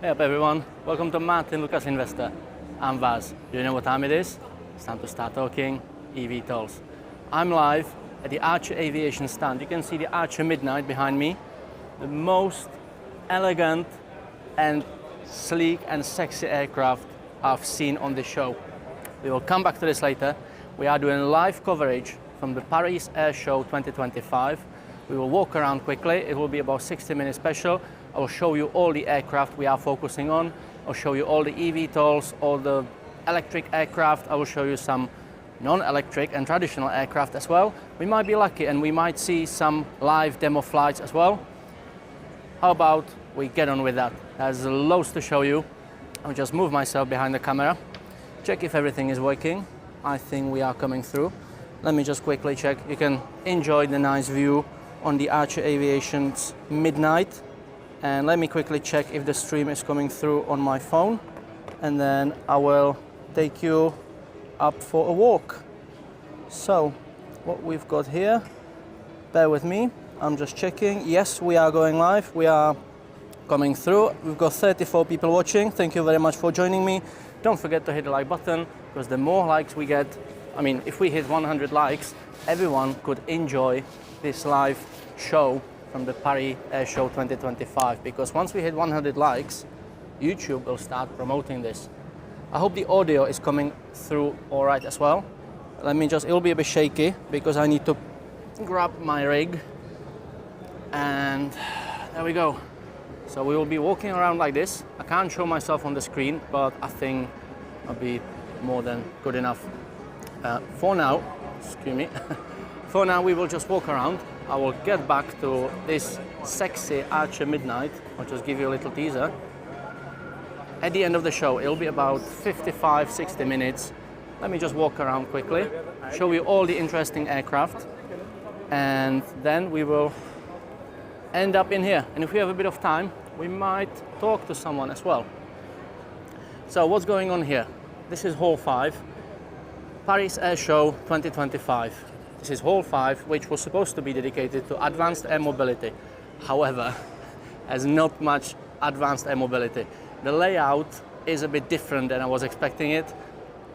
Hey up everyone, welcome to Martyn Lucas Investor. I'm Vaz. Do you know what time it is? It's time to start talking eVTOLs. I'm live at the Archer Aviation stand. You can see the Archer Midnight behind me. The most elegant and sleek and sexy aircraft I've seen on the show. We will come back to this later. We are doing live coverage from the Paris Air Show 2025. We will walk around quickly. It will be about 60 minutes special. I will show you all the aircraft we are focusing on. I'll show you all the eVTOLs, all the electric aircraft. I will show you some non-electric and traditional aircraft as well. We might be lucky and we might see some live demo flights as well. How about we get on with that? There's loads to show you. I'll just move myself behind the camera, check if everything is working. I think we are coming through. Let me just quickly check. You can enjoy the nice view on the Archer Aviation's Midnight. And let me quickly check if the stream is coming through on my phone, and then I will take you up for a walk. So what we've got here, bear with me, I'm just checking. Yes, we are going live, we are coming through. We've got 34 people watching. Thank you very much for joining me. Don't forget to hit the like button, because the more likes we get, I mean, if we hit 100 likes, everyone could enjoy this live show from the Paris Air Show 2025, because once we hit 100 likes, YouTube will start promoting this. I hope the audio is coming through all right as well. Let me just, it'll be a bit shaky because I need to grab my rig, and there we go. So we will be walking around like this. I can't show myself on the screen, but I think I'll be more than good enough. For now, excuse me, for now we will just walk around. I will get back to this sexy Archer Midnight. I'll just give you a little teaser. At the end of the show, it'll be about 55-60 minutes. Let me just walk around quickly, show you all the interesting aircraft, and then we will end up in here. And if we have a bit of time, we might talk to someone as well. So what's going on here? This is Hall 5, Paris Air Show 2025. This is Hall 5, which was supposed to be dedicated to advanced air mobility. However, has not much advanced air mobility. The layout is a bit different than I was expecting it.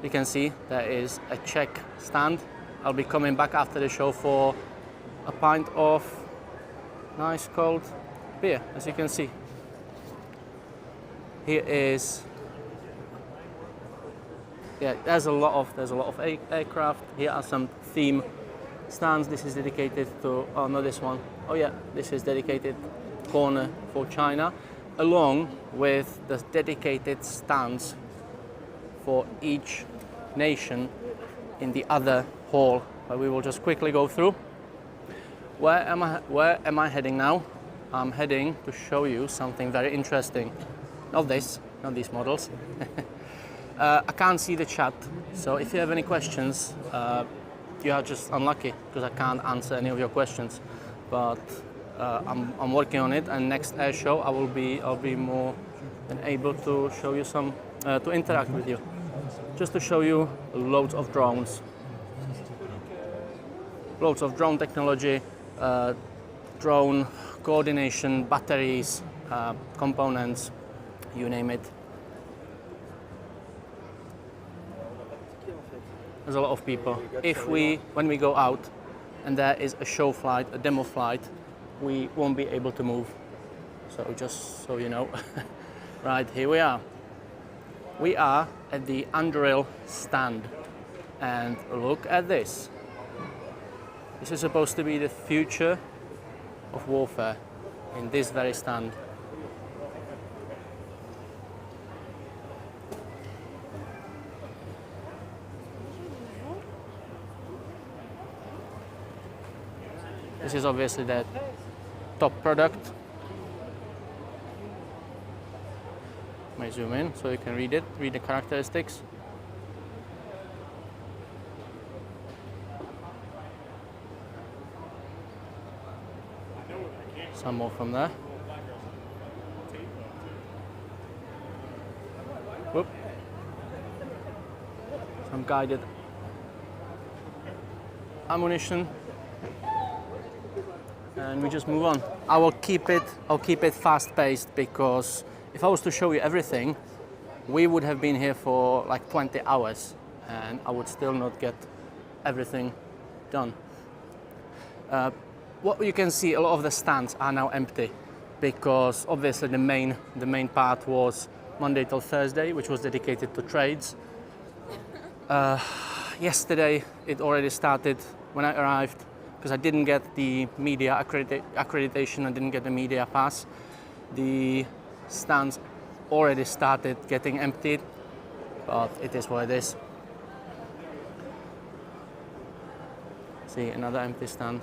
You can see there is a check stand. I'll be coming back after the show for a pint of nice cold beer, as you can see. Here is, yeah, there's a lot of aircraft. Here are some theme stands. This is dedicated to, oh no, this one. Oh yeah, this is dedicated corner for China, along with the dedicated stands for each nation in the other hall. But we will just quickly go through. Where am I heading now? I'm heading to show you something very interesting. Not these models. I can't see the chat, so if you have any questions, you are just unlucky because I can't answer any of your questions. But I'm working on it, and next air show I'll be more than able to show you some to interact with you, just to show you loads of drones, loads of drone technology, drone coordination, batteries, components, you name it. There's a lot of people. When we go out and there is a show flight, a demo flight, we won't be able to move. So just so you know. Right, here we are. We are at the Anduril stand, and look at this. This is supposed to be the future of warfare in this very stand. This is obviously the top product. I zoom in so you can read it, read the characteristics. Some more from there. Whoop. Some guided ammunition. And we just move on. I'll keep it fast-paced because if I was to show you everything, we would have been here for like 20 hours and I would still not get everything done. What you can see, a lot of the stands are now empty because obviously the main part was Monday till Thursday, which was dedicated to trades. Yesterday it already started when I arrived because I didn't get the media accreditation, I didn't get the media pass. The stands already started getting emptied, but it is what it is. See, another empty stand.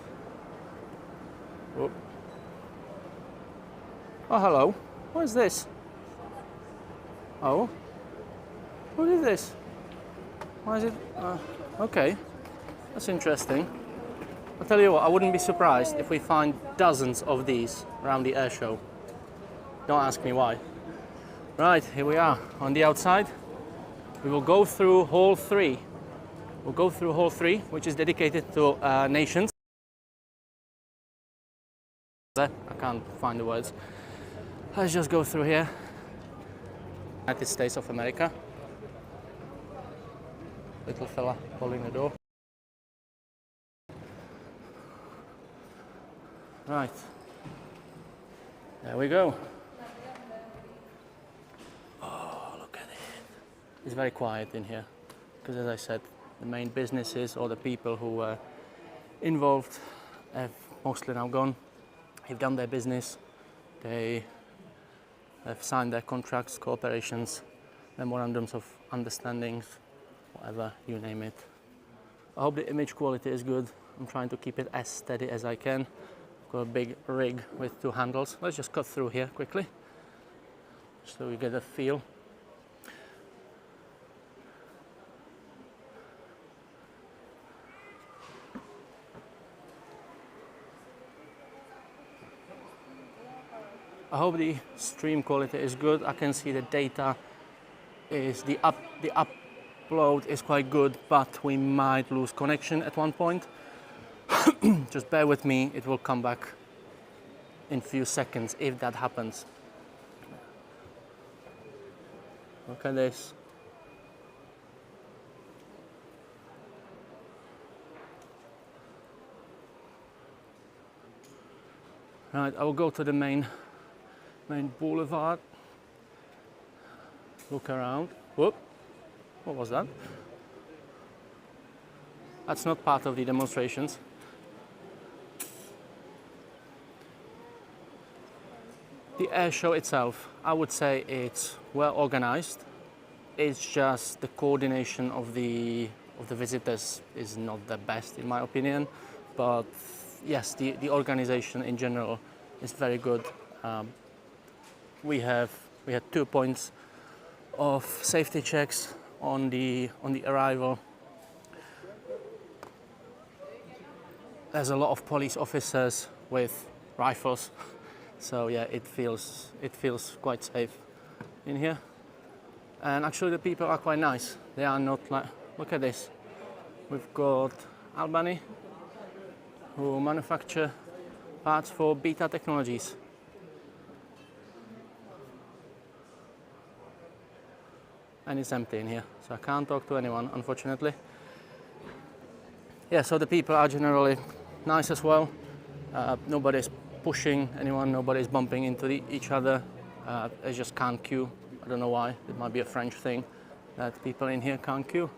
Whoop. Oh, hello. What is this? Oh, who did this? Why is it? Okay, that's interesting. I'll tell you what, I wouldn't be surprised if we find dozens of these around the air show. Don't ask me why. Right, here we are on the outside. We will go through hall 3. We'll go through hall 3, which is dedicated to nations. I can't find the words. Let's just go through here. United States of America. Little fella holding the door. Right. There we go. Oh, look at it. It's very quiet in here because, as I said, the main businesses or the people who were involved have mostly now gone. They've done their business. They have signed their contracts, cooperations, memorandums of understandings, whatever you name it. I hope the image quality is good. I'm trying to keep it as steady as I can. I've got a big rig with 2 handles. Let's just cut through here quickly so we get a feel. I hope the stream quality is good. I can see the data is the upload is quite good, but we might lose connection at one point. Just bear with me, it will come back in a few seconds if that happens. Look at this. Right, I will go to the main boulevard. Look around. Whoop. What was that? That's not part of the demonstrations. The air show itself, I would say it's well organized. It's just the coordination of the visitors is not the best in my opinion, but yes, the organization in general is very good. We had 2 points of safety checks on the arrival. There's a lot of police officers with rifles, so yeah, it feels quite safe in here. And actually, the people are quite nice. They are not like, look at this. We've got Albany, who manufacture parts for Beta Technologies. And it's empty in here, so I can't talk to anyone, unfortunately. Yeah, so the people are generally nice as well. Nobody's pushing anyone, nobody's bumping into each other. They just can't queue. I don't know why. It might be a French thing that people in here can't queue.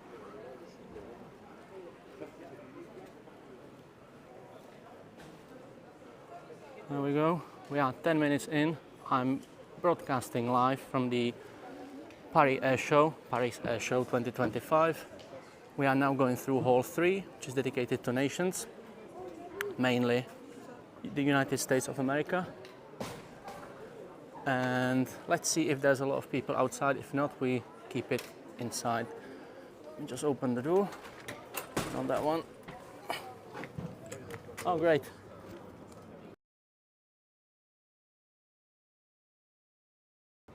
There we go. We are 10 minutes in. I'm broadcasting live from the Paris Air Show 2025. We are now going through Hall 3, which is dedicated to nations, mainly the United States of America. And let's see if there's a lot of people outside. If not, we keep it inside. Just open the door. Not that one. Oh, great.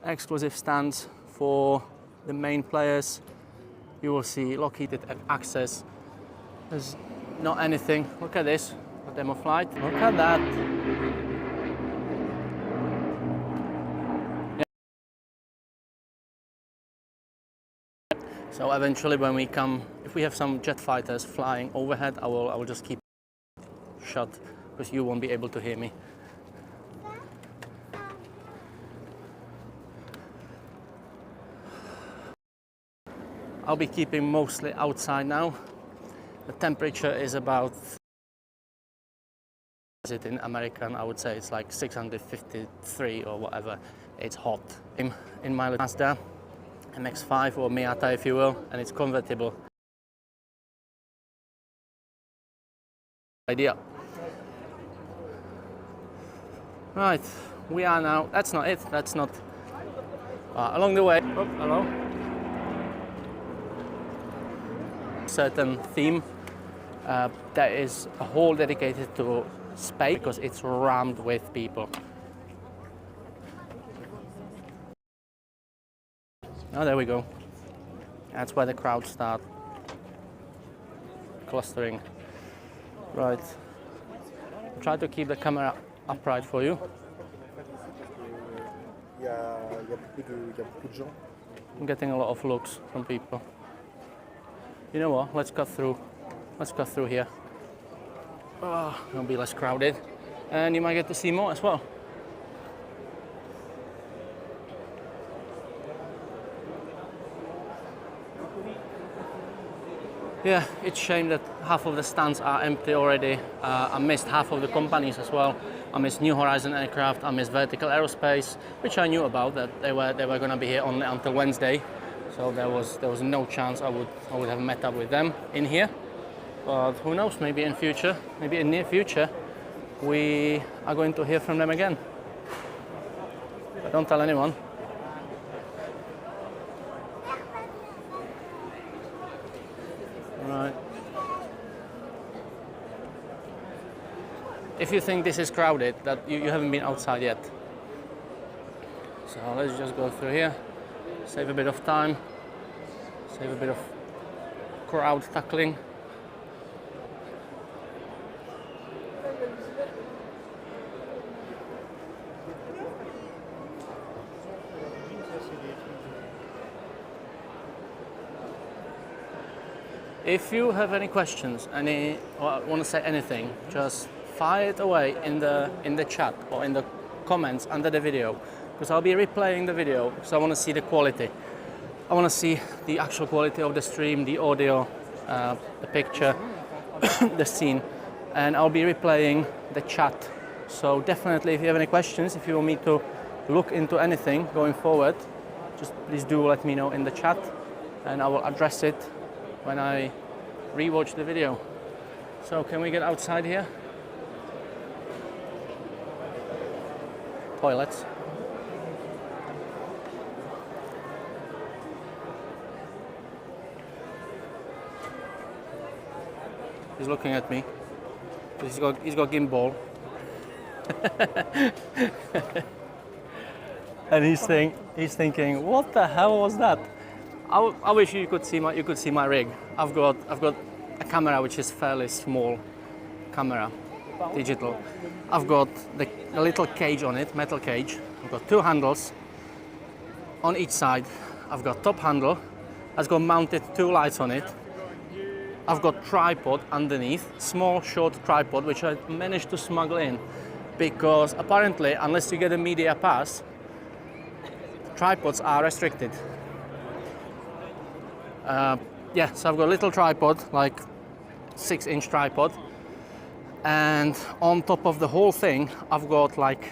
Exclusive stands for the main players. You will see Lockheed access. There's not anything. Look at this, a demo flight. Look at that. So eventually when we come, if we have some jet fighters flying overhead, I will just keep shut because you won't be able to hear me. I'll be keeping mostly outside now. The temperature is about, is it in American, I would say it's like 653 or whatever. It's hot. In my Mazda MX-5 or Miata if you will, and it's convertible. Idea. Right, we are now, that's not it, that's not, along the way, oh, hello. Certain theme, there is a hall dedicated to space because it's rammed with people. Oh, there we go. That's where the crowds start clustering. Right. Try to keep the camera upright for you. I'm getting a lot of looks from people. You know what? Let's cut through. Let's cut through here. Oh, it'll be less crowded, and you might get to see more as well. Yeah, it's a shame that half of the stands are empty already. I missed half of the companies as well. I missed New Horizon Aircraft. I missed Vertical Aerospace, which I knew about that they were going to be here only until Wednesday. So there was no chance I would have met up with them in here. But who knows? Maybe in future, maybe in near future, we are going to hear from them again. But don't tell anyone. Right. If you think this is crowded, that you haven't been outside yet. So let's just go through here, save a bit of time, save a bit of crowd tackling. If you have any questions, or want to say anything, just fire it away in the chat or in the comments under the video, because I'll be replaying the video because I want to see the quality. I want to see the actual quality of the stream, the audio, the picture, the scene, and I'll be replaying the chat. So definitely, if you have any questions, if you want me to look into anything going forward, just please do let me know in the chat, and I will address it when I rewatch the video. So can we get outside here? Toilets. He's looking at me. He's got gimbal. And he's thinking, what the hell was that? I wish you could see my rig. I've got a camera which is fairly small camera, digital. I've got the little cage on it, metal cage. I've got two handles on each side. I've got top handle. I've got mounted two lights on it. I've got tripod underneath, small short tripod which I managed to smuggle in because apparently unless you get a media pass, tripods are restricted. Yeah, so I've got a little tripod, like 6-inch tripod, and on top of the whole thing I've got like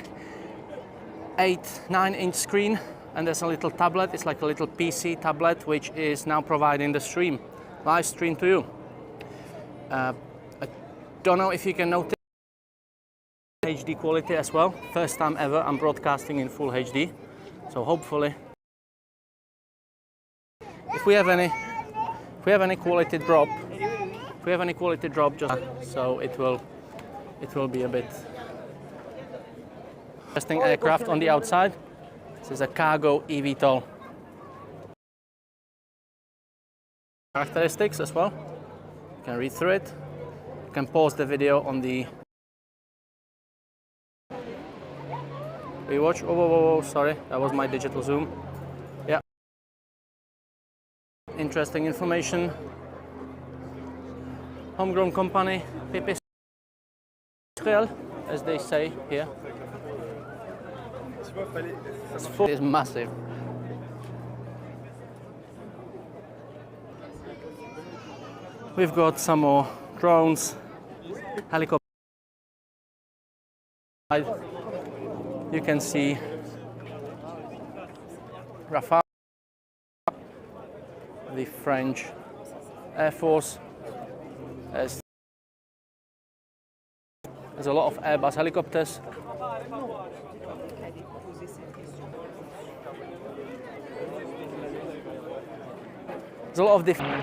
8-9-inch screen, and there's a little tablet. It's like a little PC tablet which is now providing the live stream to you. I don't know if you can notice HD quality as well. First time ever I'm broadcasting in full HD, so hopefully if we have any quality drop, just so it will be a bit interesting aircraft on the outside. This is a cargo eVTOL. Characteristics as well. You can read through it. You can pause the video on the rewatch. Oh, sorry, that was my digital zoom. Yeah. interesting information. Homegrown company, PP as they say here. It's massive. We've got some more drones, helicopters. You can see Rafale, the French Air Force. There's a lot of Airbus helicopters. There's a lot of different.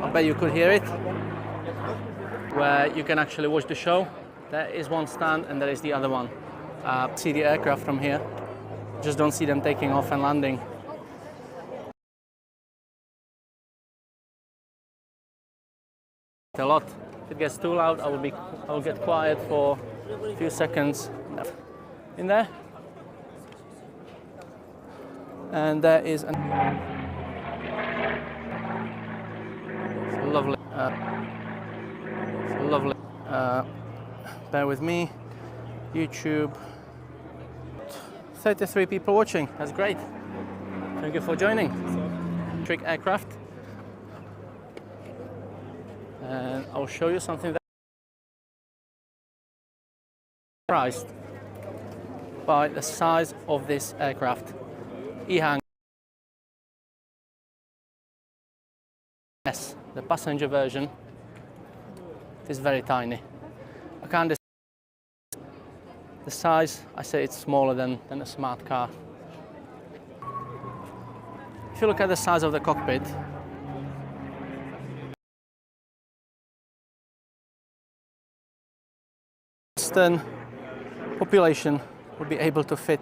I bet you could hear it. Where you can actually watch the show. There is one stand and there is the other one. See the aircraft from here. Just don't see them taking off and landing. A lot. If it gets too loud, I will get quiet for a few seconds. In there. And there is a lovely. Lovely. Bear with me. YouTube. 33 people watching. That's great. Thank you for joining. Trick aircraft. And I'll show you something that I'm surprised by the size of this aircraft. EHang. Yes, the passenger version is very tiny. I can't describe the size. I say it's smaller than a smart car. If you look at the size of the cockpit, Western population would be able to fit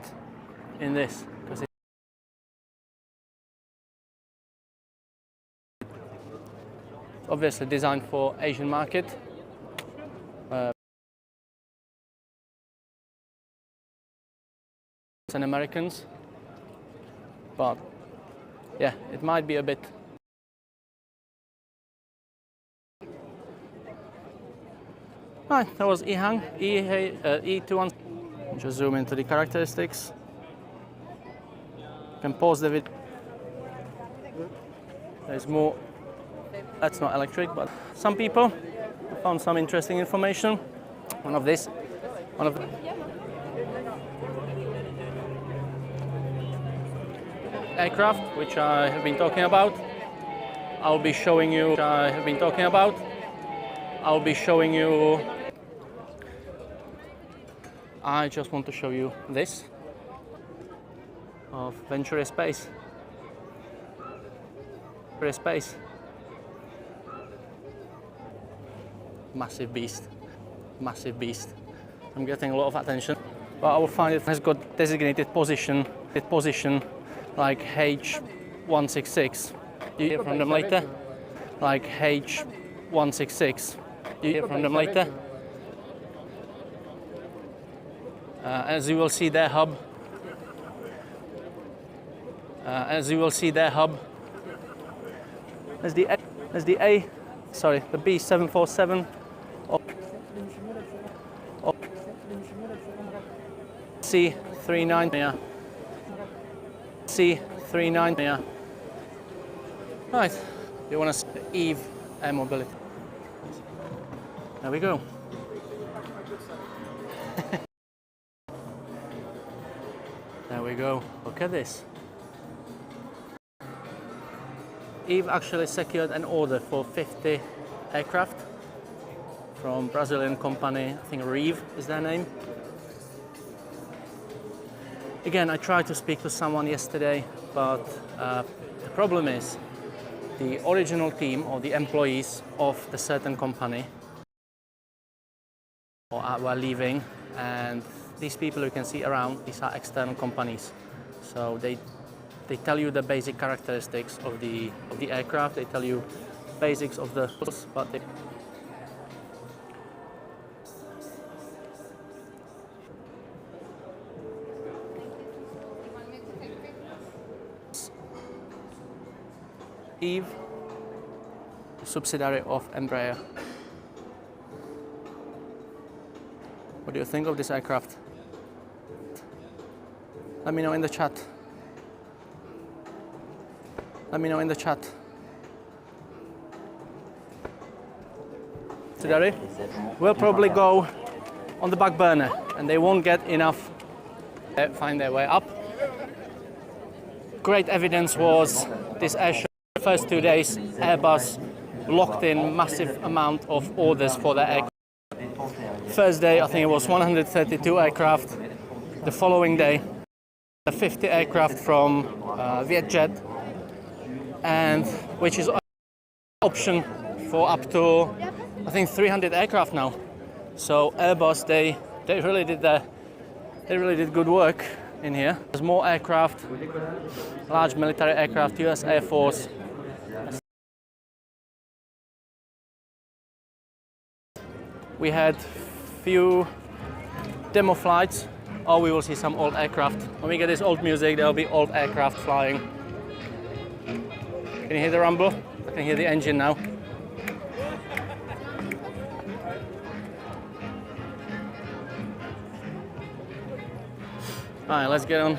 in this because it's obviously designed for Asian market. And Americans, but yeah, it might be a bit. Right, that was EHang, E21. Just zoom into the characteristics. You can pause the video. There's more. That's not electric, but some people found some interesting information. One of the aircraft which I have been talking about. I'll be showing you. I just want to show you this of Venture Space. Massive beast. I'm getting a lot of attention, but I will find it has got designated position like H166. You hear from them later. Like H166. You hear from them later. As you will see their hub. There's the the B747 C39. Yeah. C39. Yeah. Right. You want to see EVE air mobility? There we go. There we go. Look at this. EVE actually secured an order for 50 aircraft from Brazilian company. I think Reeve is their name. Again, I tried to speak to someone yesterday, but the problem is the original team or the employees of the certain company were leaving, and these people you can see around, these are external companies. So they tell you the basic characteristics of the aircraft. They tell you basics of the, but they Eve, a subsidiary of Embraer. What do you think of this aircraft? Let me know in the chat. Let me know in the chat. Subsidiary will probably go on the back burner and they won't get enough to find their way up. Great evidence was this air show. The first 2 days, Airbus locked in massive amount of orders for their aircraft. First day, I think it was 132 aircraft. The following day, 50 aircraft from Vietjet, and which is an option for up to, I think, 300 aircraft now. So Airbus, they really did good work in here. There's more aircraft, large military aircraft, US Air Force. We had few demo flights. Oh, we will see some old aircraft. When we get this old music, there will be old aircraft flying. Can you hear the rumble? I can hear the engine now. All right, let's get on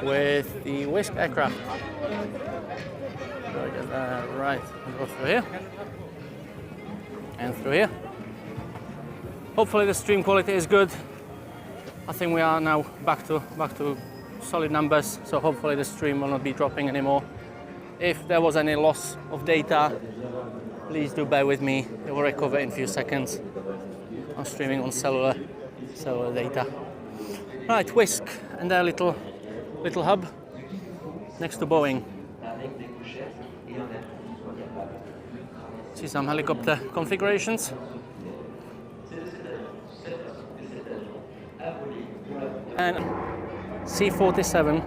with the Whisk aircraft. Right, we'll go through here and through here. Hopefully the stream quality is good. I think we are now back to solid numbers, so hopefully the stream will not be dropping anymore. If there was any loss of data, please do bear with me. It will recover in a few seconds. I'm streaming on cellular data. Right, Whisk and their little hub next to Boeing. See some helicopter configurations. And C-47.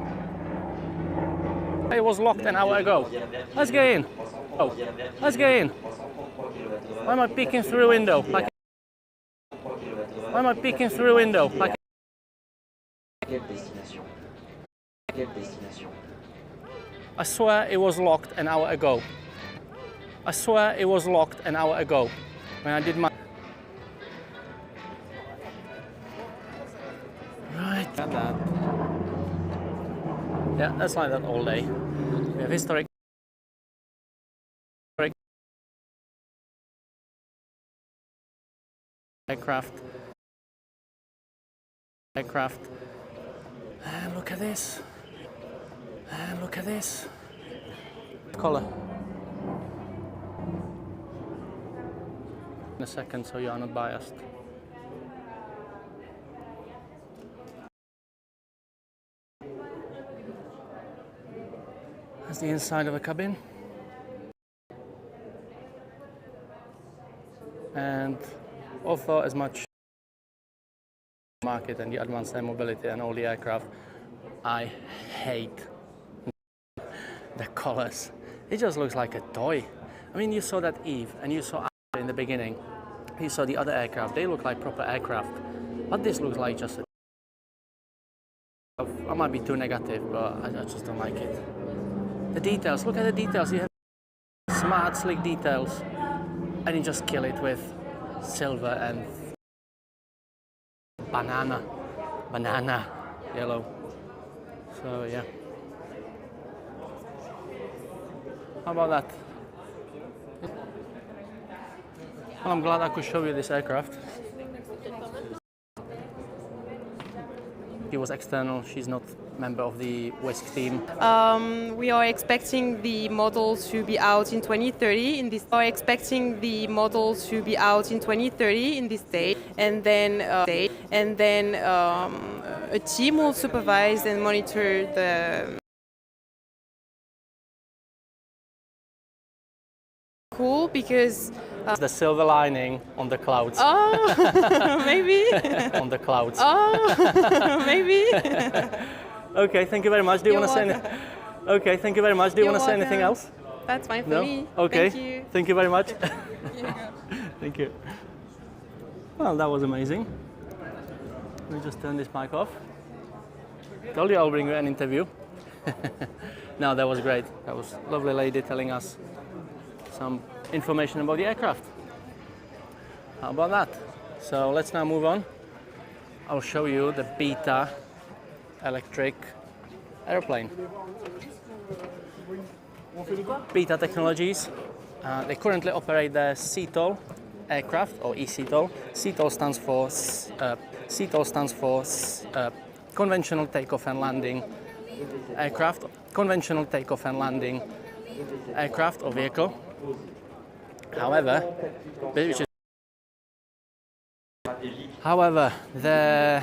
It was locked an hour ago. Let's get in. Oh, let's get in. Why am I peeking through a window? Why am I peeking through a window? I swear it was locked an hour ago. I swear it was locked an hour ago when I did my... Right. Got that. Yeah, that's like that all day. We have historic aircraft. And look at this. And look at this. Color. In a second, so you are not biased. That's the inside of the cabin. And although as much market and the advanced air mobility and all the aircraft, I hate the colors. It just looks like a toy. I mean, you saw that Eve and you saw in the beginning. You saw the other aircraft. They look like proper aircraft. But this looks like just a... I might be too negative, but I just don't like it. The details, look at the details. You have smart, slick details. And you just kill it with silver and banana yellow. So yeah. How about that? Well, I'm glad I could show you this aircraft. She was external, she's not member of the Whisk team. We are expecting the model to be out in 2030 in this. Are expecting the model to be out in 2030 in this day, and then a team will supervise and monitor the. Cool, because the silver lining on the clouds. Oh, maybe. On the clouds. Oh, maybe. Okay, thank you very much. Do you want to say anything? Okay, thank you very much. Do you want to say anything else? That's fine for No? me. Okay. Thank you. Thank you very much. Thank you. Well, that was amazing. Let me just turn this mic off. Told you I'll bring you an interview. No, that was great. That was a lovely lady telling us some information about the aircraft. How about that? So let's now move on. I'll show you the Beta electric airplane. Beta Technologies, they currently operate the CTOL aircraft, or eVTOL. CTOL stands for conventional takeoff and landing aircraft, conventional takeoff and landing aircraft or vehicle. However, the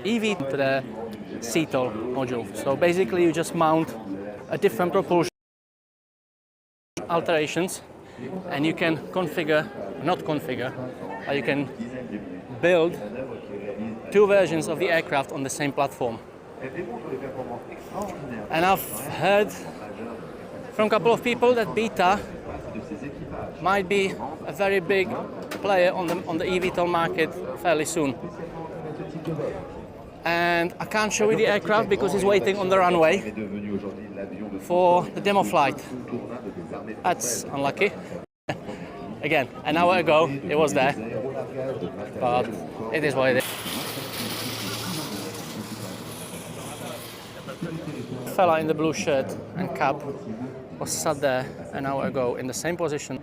EV to the CTOL module. So basically, you just mount a different propulsion alterations, and you can you can build two versions of the aircraft on the same platform. And I've heard from a couple of people that Beta might be a very big player on the eVTOL market fairly soon. And I can't show you the aircraft because it's waiting on the runway for the demo flight. That's unlucky. Again, an hour ago it was there, but it is what it is. The fella in the blue shirt and cap was sat there an hour ago in the same position.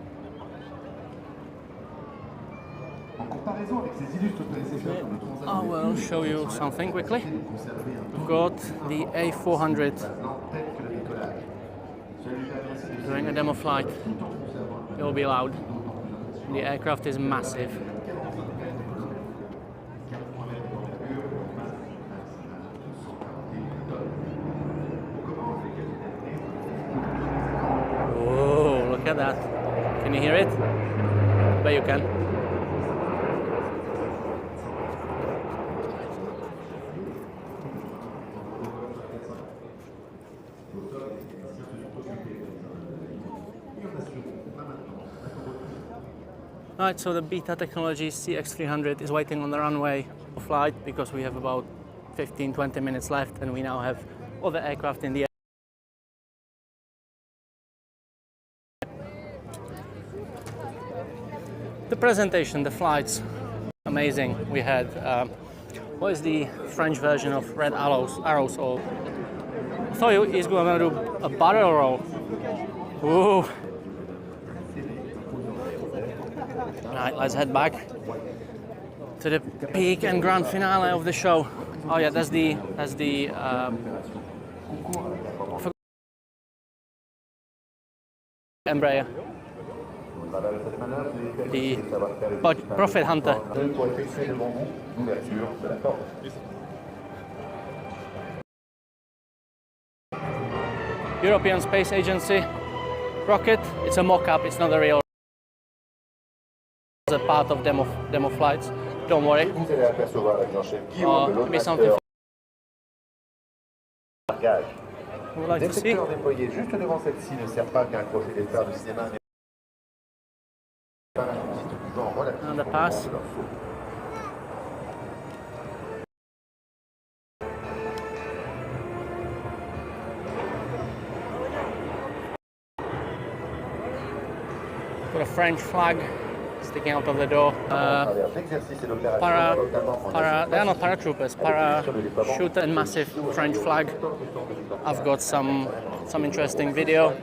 I will show you something quickly. We've got the A400 doing a demo flight. It will be loud. The aircraft is massive. Whoa, look at that. Can you hear it? I bet you can. Right, so the Beta Technologies CX300 is waiting on the runway for flight because we have about 15-20 minutes left and we now have other aircraft in the air. The presentation, the flights, amazing. We had, what is the French version of red arrows or I thought he's going to do a barrel roll. Ooh. Right, let's head back to the peak and grand finale of the show. Oh yeah, that's the Embraer, the Profit Hunter. European Space Agency rocket. It's a mock-up. It's not a real. As a part of demo flights. Don't worry. Maybe something. Would like to see. And the pass. Got a French flag sticking out of the door. They are not paratroopers, parachute and massive French flag. I've got some interesting video.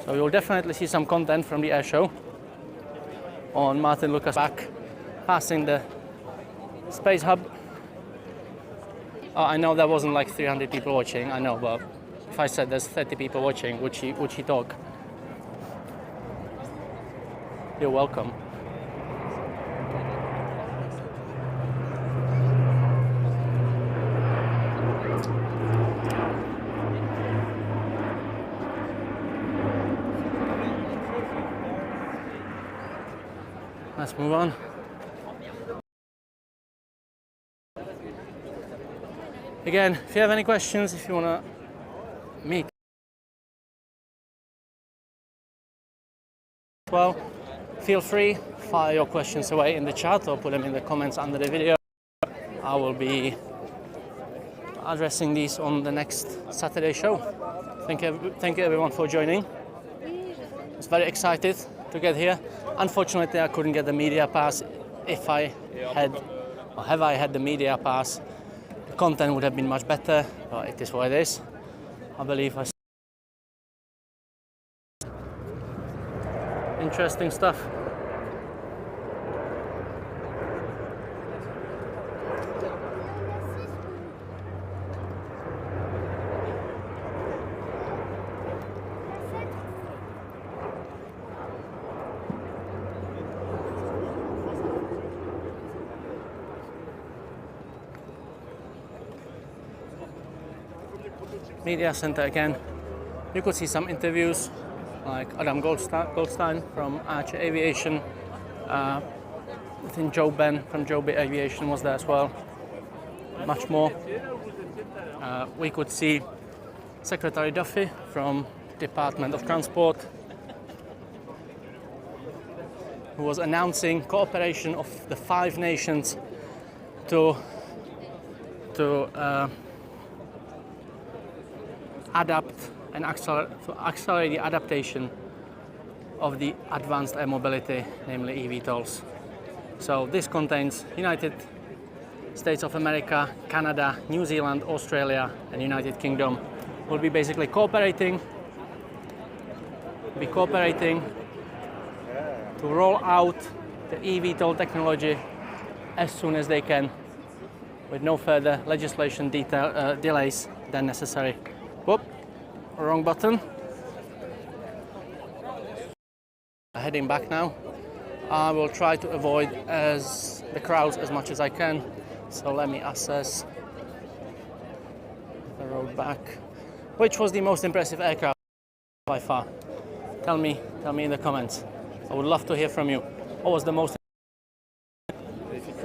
So you'll definitely see some content from the air show on Martyn Lucas back, passing the Space Hub. I know there wasn't like 300 people watching, I know, but if I said there's 30 people watching, would she talk? You're welcome. Let's move on. Again, if you have any questions, if you want to meet well, Feel free, fire your questions away in the chat or put them in the comments under the video. I will be addressing these on the next Saturday show. Thank you everyone for joining. I was very excited to get here. Unfortunately, I couldn't get the media pass. If I had, or have I had the media pass, the content would have been much better, but it is what it is. I believe interesting stuff. Media center again. You could see some interviews like Adam Goldstein from Archer Aviation. I think Joe Ben from Joe B Aviation was there as well. Much more. We could see Secretary Duffy from Department of Transport, who was announcing cooperation of the 5 nations to adapt and accelerate the adaptation of the advanced air mobility, namely eVTOLs. So this contains United States of America, Canada, New Zealand, Australia, and United Kingdom. Will be basically cooperating to roll out the eVTOL technology as soon as they can, with no further legislation delays than necessary. Whoop, wrong button. Heading back now. I will try to avoid the crowds as much as I can. So let me assess the road back. Which was the most impressive aircraft by far? Tell me in the comments. I would love to hear from you. What was the most?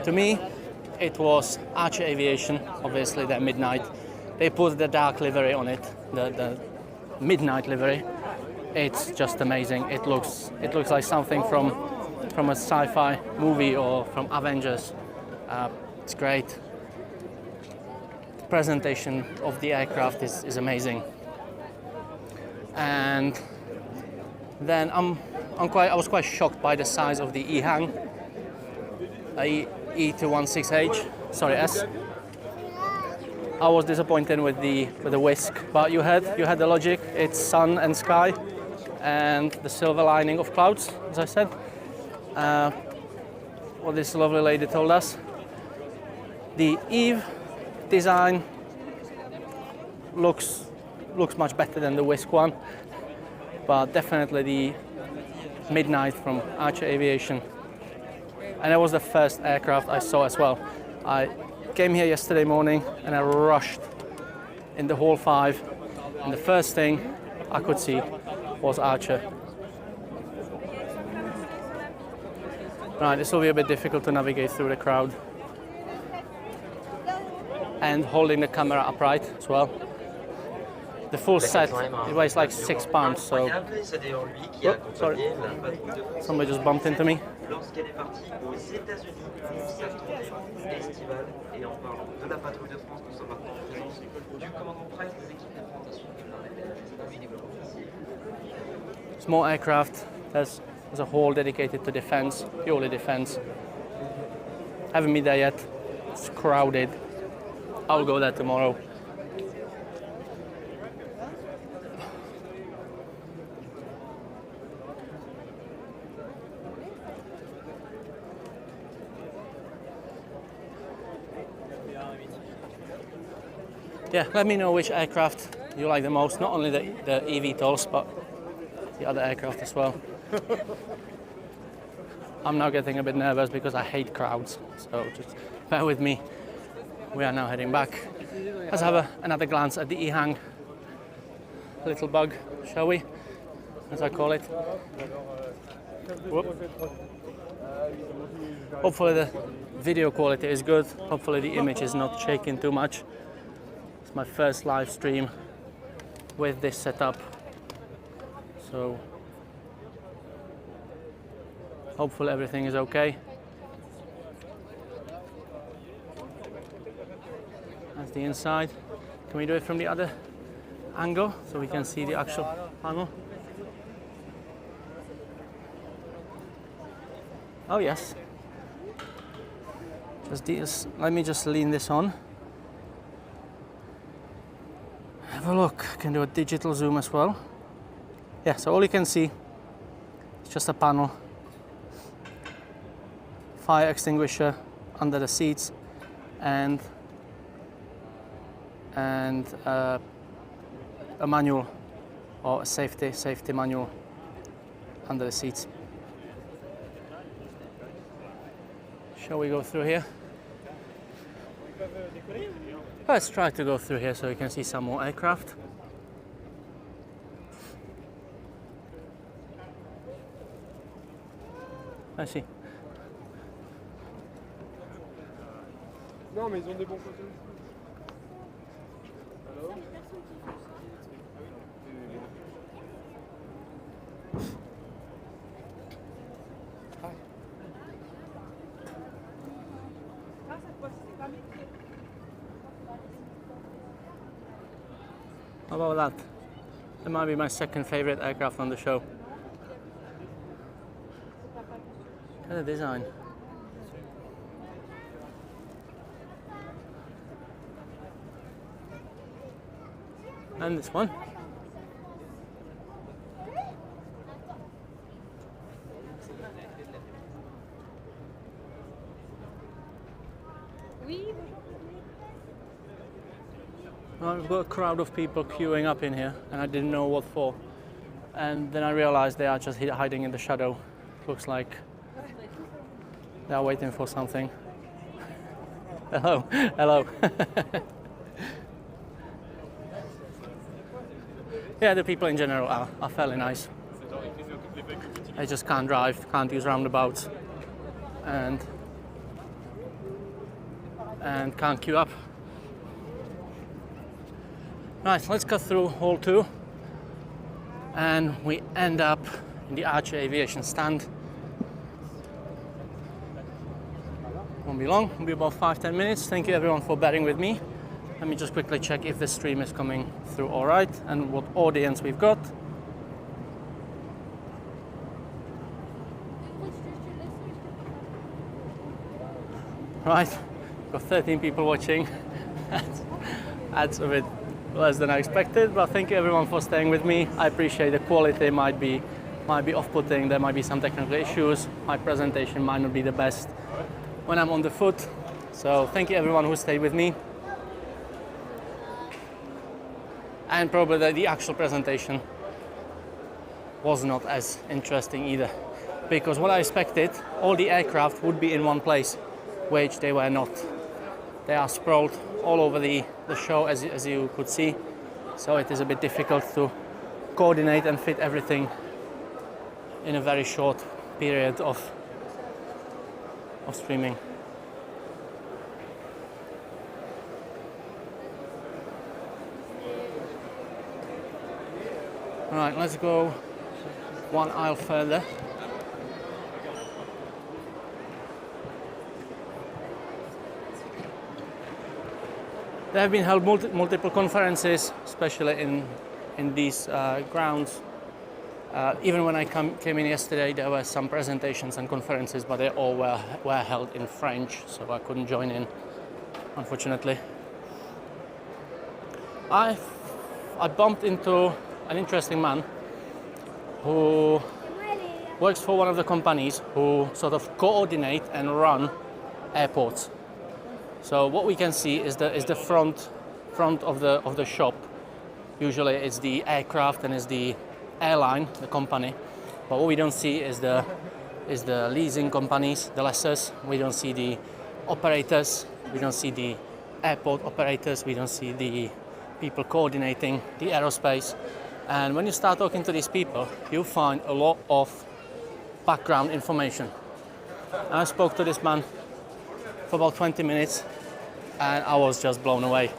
To me, it was Archer Aviation. Obviously, they're Midnight. They put the dark livery on it, the Midnight livery. It's just amazing. It looks like something from a sci-fi movie or from Avengers. It's great. The presentation of the aircraft is amazing. And then I was quite shocked by the size of the EHang, E216H. Sorry, S. I was disappointed with the whisk, but you had the logic. It's sun and sky, and the silver lining of clouds, as I said. What this lovely lady told us. The Eve design looks much better than the whisk one, but definitely the Midnight from Archer Aviation. And that was the first aircraft I saw as well. I came here yesterday morning and I rushed in the Hall 5, and the first thing I could see was Archer. Right, this will be a bit difficult to navigate through the crowd. And holding the camera upright as well. The full set, it weighs like 6 pounds, so... Oh, sorry. Somebody just bumped into me. Small aircraft, there's a hall dedicated to defense, purely defense. Haven't been there yet, it's crowded. I'll go there tomorrow. Yeah, let me know which aircraft you like the most, not only the eVTOLs, but the other aircraft as well. I'm now getting a bit nervous because I hate crowds, so just bear with me. We are now heading back. Let's have another glance at the EHang little bug, shall we? As I call it. Whoop. Hopefully the video quality is good. Hopefully the image is not shaking too much. It's my first live stream with this setup. So Hopefully everything is okay. That's the inside. Can we do it from the other angle so we can see the actual panel? Oh yes. Let me just lean this on. Have a look. I can do a digital zoom as well. Yeah, so all you can see is just a panel. Fire extinguisher under the seats and a manual or a safety manual under the seats. Shall we go through here? Let's try to go through here so we can see some more aircraft. I see. Non, mais ils ont des bons côtés. Alors How about that? That might be my second favorite aircraft on the show. Look at the design. And this one. Well, we've got a crowd of people queuing up in here, and I didn't know what for. And then I realized they are just hiding in the shadow. Looks like they are waiting for something. Hello, hello. Yeah, the people in general are fairly nice. They just can't drive, can't use roundabouts, and can't queue up. Right, let's go through hall 2, and we end up in the Archer Aviation stand. Won't be long, it'll be about 5-10 minutes. Thank you everyone for bearing with me. Let me just quickly check if the stream is coming through all right and what audience we've got. Right, got 13 people watching. That's a bit less than I expected, but thank you everyone for staying with me. I appreciate the quality might be off-putting, there might be some technical issues. My presentation might not be the best when I'm on the foot. So thank you everyone who stayed with me. And probably the actual presentation was not as interesting either, because what I expected, all the aircraft would be in one place, which they were not. They are sprawled all over the show, as you could see, so it is a bit difficult to coordinate and fit everything in a very short period of streaming. Right, let's go one aisle further. There have been held multiple conferences, especially in these grounds. Even when I came in yesterday, there were some presentations and conferences, but they all were held in French, so I couldn't join in, unfortunately. I bumped into an interesting man who works for one of the companies who sort of coordinate and run airports. So what we can see is the front of the shop. Usually it's the aircraft and it's the airline, the company. But what we don't see is the leasing companies, the lessors. We don't see the operators. We don't see the airport operators. We don't see the people coordinating the aerospace. And when you start talking to these people, you find a lot of background information. And I spoke to this man for about 20 minutes, and I was just blown away.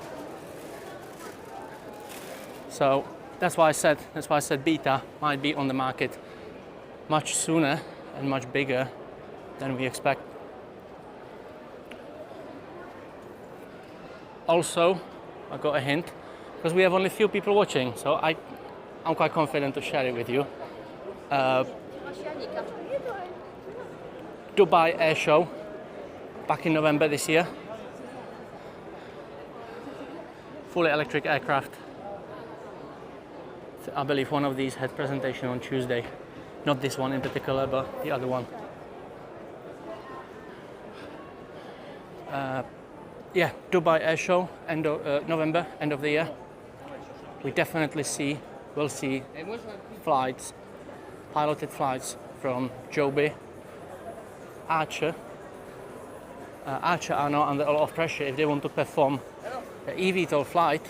So that's why I said Beta might be on the market much sooner and much bigger than we expect. Also, I got a hint, because we have only a few people watching, so I'm quite confident to share it with you. Dubai Air Show back in November this year. Fully electric aircraft. I believe one of these had presentation on Tuesday. Not this one in particular, but the other one. Yeah, Dubai Air Show, end of November, end of the year. We definitely will see flights, piloted flights from Joby, Archer. Archer are now under a lot of pressure if they want to perform the eVTOL flight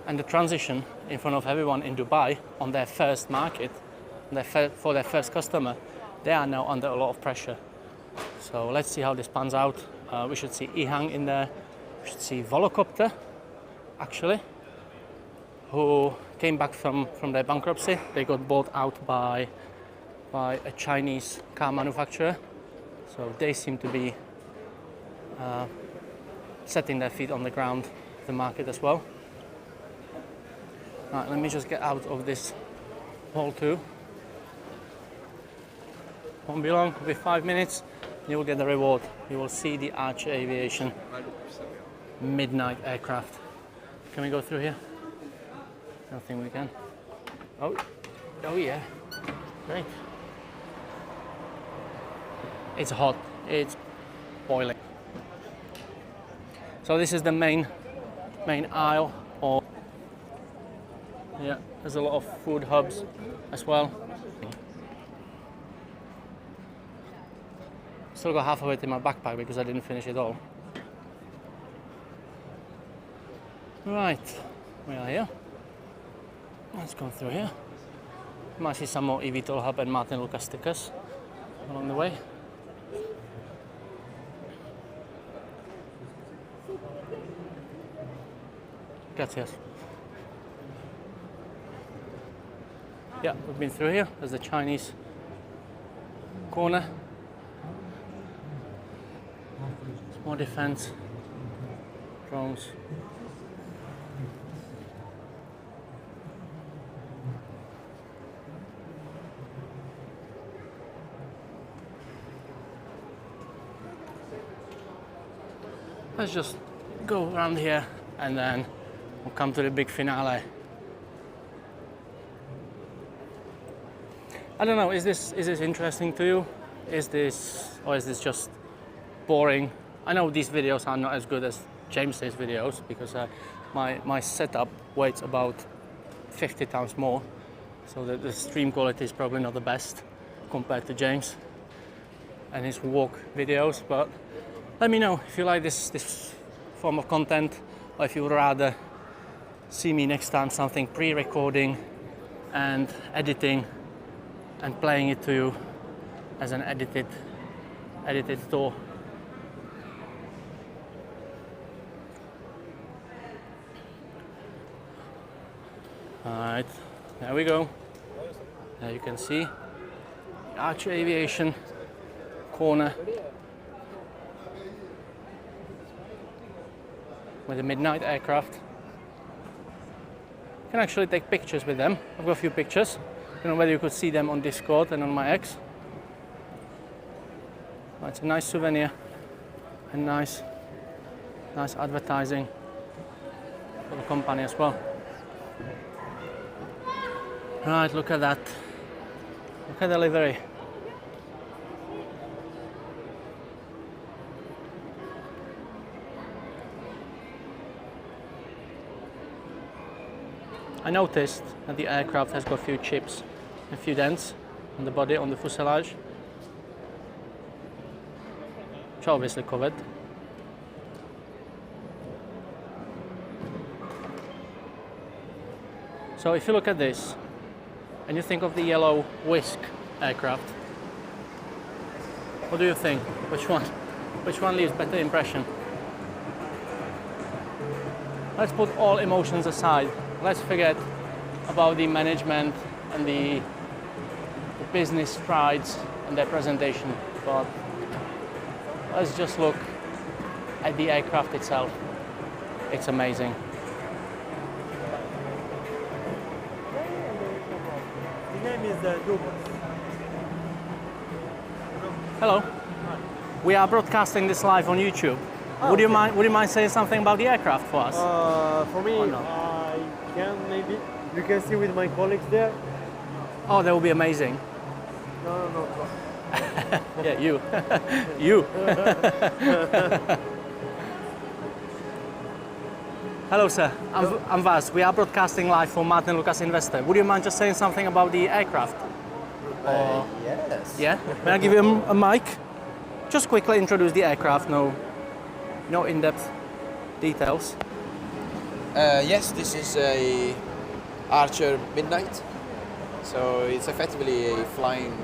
and the transition in front of everyone in Dubai on their first market, for their first customer. They are now under a lot of pressure. So let's see how this pans out. We should see EHang in there. We should see Volocopter, actually, who came back from their bankruptcy. They got bought out by a Chinese car manufacturer. So they seem to be setting their feet on the ground, the market as well. Right, let me just get out of this hall too. Won't be long, it'll be 5 minutes. You will get the reward. You will see the Archer Aviation midnight aircraft. Can we go through here? I don't think we can. Oh yeah, great. It's hot, it's boiling. So this is the main aisle. Or yeah, there's a lot of food hubs as well. Still got half of it in my backpack because I didn't finish it all. Right, we are here. Let's go through here. You might see some more eVTOL Hub and Martyn Lucas stickers along the way. Gracias. Yeah, we've been through here. There's the Chinese corner. More defense, drones. Let's just go around here and then we'll come to the big finale. I don't know, is this interesting to you? Is this just boring? I know these videos are not as good as James's videos because my setup weighs about 50 times more, so the stream quality is probably not the best compared to James and his walk videos. But let me know if you like this form of content, or if you would rather see me next time something pre-recording and editing and playing it to you as an edited tour. Alright, there we go. There you can see Archer Aviation corner with the midnight aircraft. You can actually take pictures with them. I've got a few pictures. I don't know whether you could see them on Discord and on my X. But it's a nice souvenir and nice advertising for the company as well. Right, look at that. Look at the livery. I noticed that the aircraft has got a few chips, a few dents on the body, on the fuselage, which are obviously covered. So if you look at this, and you think of the yellow Whisk aircraft, what do you think? Which one leaves better impression? Let's put all emotions aside. Let's forget about the management and the business strides in their presentation, but let's just look at the aircraft itself. It's amazing. The name is Bourget. Hello. We are broadcasting this live on YouTube. Would you mind saying something about the aircraft for us? For me, Or not? I can maybe. You can see with my colleagues there. Oh, that would be amazing. No. Yeah, you. You. Hello, sir. I'm Vaz. We are broadcasting live for Martyn Lucas Investor. Would you mind just saying something about the aircraft? Yes. Yeah? May I give you a mic? Just quickly introduce the aircraft, no in-depth details. Yes, this is a Archer Midnight. So it's effectively a flying